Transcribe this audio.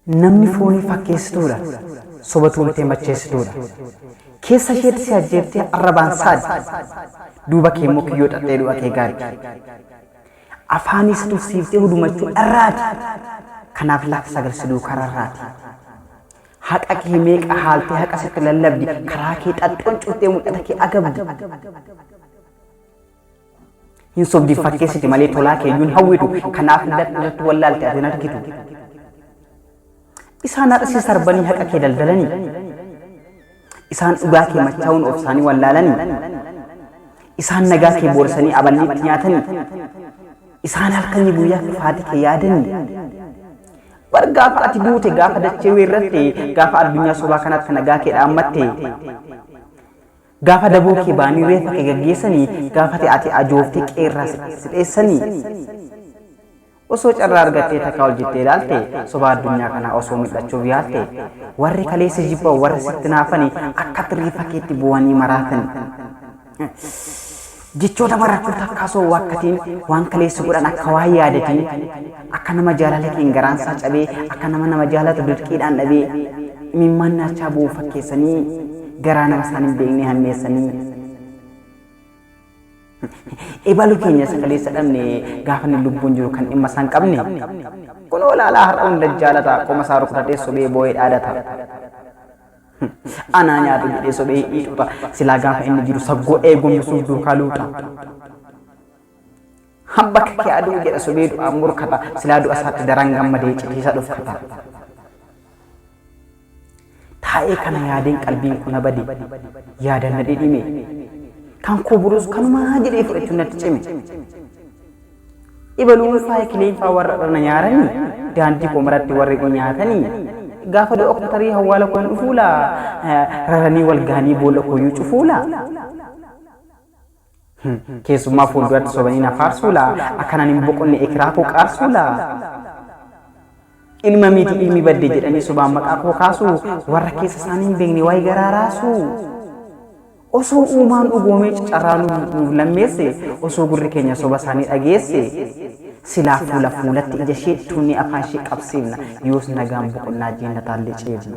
namni foonii fakkeessituudha sobatuun ta'e macheessituudha keessa isheetti si ajjeeftee arrabaan saadi duuba kee immoo kiyyoo xaxxee du'a kee gaarii afaanis tursiiftee hudumachuu dharraati kanaaf lafa sagalsiduu kararraati haqa kee meeqa haaltee haqa sitti lallabdi karaa kee xaxxoon cuuttee mul'ata kee agabdi hin sobdi fakkeessiti malee tolaa kee iyyuu hin hawwitu kanaaf irratti wallaalte ati hin argitu isaan haadha sarbanii haqa kee daldalanii isaan dhugaa kee machaa'uun of isaanii wallaalanii isaan nagaa kee boorsanii abanniitti nyaatanii isaan halkanii guyyaa faati kee yaadanii bar gaafa ati buute gaafa dachee weerratte gaafa addunyaa sobaa kanaatti nagaa kee dhaammatte gaafa daboo kee baanii reeffa kee gaggeessanii gaafa ati ajooftee qeerraa sidheessanii osoo carraa argattee takkaa ol jettee ilaalte sobaa addunyaa kanaa osoo mil'achuuf yaalte warri kaleessa jibban warri sitti naafanii akka reeffa keetti bu'anii maraatan jechoota maraachuu takkaasoo wakkatiin waan kaleessa godhan akka waa yaadatiin akka nama jaalala keen garaansaa cabee akka nama jaalatu dirqiidhaan dhabee imimmaan naachaa bu'uu fakkeessanii garaa nama isaan hin beekne hammeessanii ebalu keenya sakaleessa dhabne gaafa inni lubbuun jiru kan dhimma isaan qabne kun olaalaa har'a hunda jaalata qoma isaa rukutadhee sobee boo'ee dhaadata anaa nyaatu jedhee sobee hiixuta silaa gaafa inni jiru saggoo eegumsuuf duukaa luuxa hamba kee aduu jedha sobee du'aa murkata silaa du'a isaatti daran gammadee citiisa dhufkata taa'ee kana yaadeen qalbiin kun abade yaadan na dhidhime kan koo burus kanumaa jedhee fudhachuun natti cime ibaluun faaya kileeffaa warra dhana nyaaranii daandii koo maratti warri koo nyaatanii gaafa dooktarii hawwaala koon dhufuula raranii wal gaanii boolla kooyyuu cufuula keessummaa fuulduratti sobanii na faarsuula akkanaan hin boqonne ekiraa koo qaarsuula ilma miti ilmi badde jedhanii sobaan maqaa koo kaasu warra keessa isaanii hin beekne waa'ee garaa raasu osoo uumaan dhugoomee carraa nuuf lammeesse osoo gurri keenya soba isaanii dhageesse silaa fuula fuulatti ija ishee tuunni afaan ishee qabsiifna yoos nagaan boqonnaa jeenna taallee ceebna.